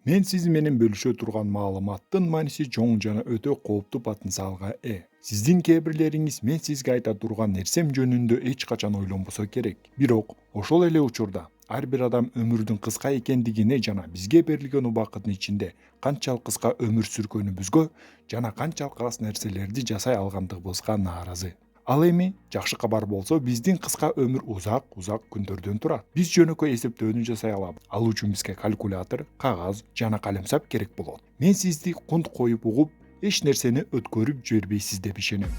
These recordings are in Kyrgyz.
Мен сиз менен бөлүшө турган маалыматтын мааниси чоң жана өтө кооптуу потенциалга ээ. Сиздин кээ бирлериңиз мен сизге айта турган нерсем жөнүндө эч качан ойлонбосо керек. Бирок ошол эле учурда ар бир адам өмүрдүн кыска экендигине жана бизге берилген убакыттын ичинде канчалык кыска өмүр сүргөнүбүзгө жана канчалык аз нерселерди жасай алгандыгыбызга нааразы. Ал эми жакшы кабар болсо биздин кыска өмүр узак күндөрдөн турат. Биз жөнөкөй эсептөөнү жасай алабыз. Ал үчүн бизге калькулятор, кагаз жана калемсап керек болот. Мен сизди кунт коюп угуп, эч нерсени өткөрүп жибербейсиз деп ишенем.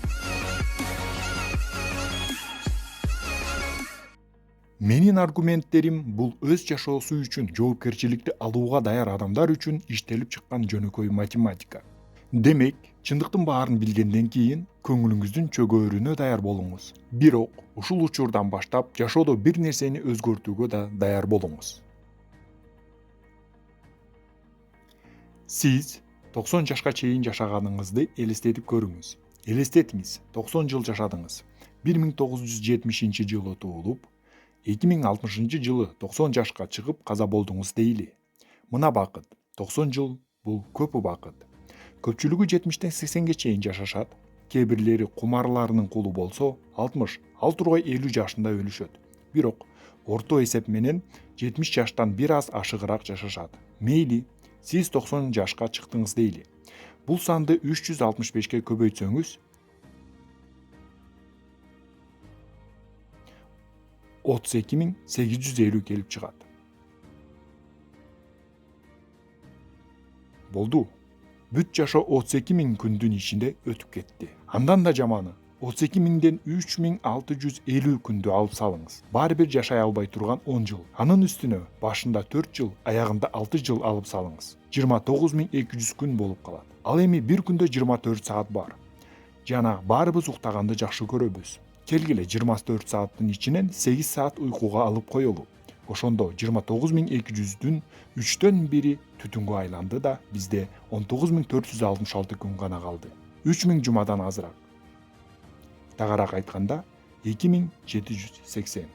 Менин аргументтерим бул өз жашоосу үчүн жоопкерчиликти алууга даяр адамдар үчүн иштелип чыккан жөнөкөй математика. Демек, чындыктын баарын билгенден кийин көңүлүңүздүн чөгөөрүнө даяр болуңуз. Бирок, ушул учурдан баштап жашоодо бир нерсени өзгөртүүгө да даяр болуңуз. Сиз 90 жашка чейин жашаганыңызды элестетип көрүңүз. Элестетиңиз, 90 жыл жашадыңыз. 1970-жылы туулуп, 2060 жылы 90 жашка чыгып каза болдуңуз дейли. Мына бакыт, 90 жыл бул көп убакыт. Көпчүлүгү 70-тен 80-ге чейин жашашат. Кээ бирлери кумарларынын кулу болсо, 60, ал тургай 50 жашында өлүшөт. Бирок, орто эсеп менен 70 жаштан бир аз ашыгыраак жашашат. Мейли, сиз 90 жашка чыктыңыз дейли. Бул санды 365-ке көбөйтсөңүз, 32.850 келип чыгат. Болду. Бүт жашоо 32.000 күндүн ичинде өтүп кетти. Андан да жаманы, 32.000ден 3.650 күндү алып салыңыз. Баары бир жашай албай турган 10 жыл. Анын үстүнө башында 4 жыл, аягында 6 жыл алып салыңыз. 29.200 күн болуп калат. Ал эми бир күндө 24 саат бар. Жана баарыбыз уктаганды жакшы көрөбүз. Келгиле 24 сааттын ичинен 8 саат уйкуга алып коелу. Ошондо 29.200-дүн 3төн бири түтүнгө айланды да бизде 19.466 күн гана калды. 3000 жумадан азыраак. Тагараак айтканда 2780.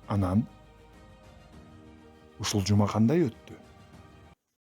Анан ушул жума кандай өттү?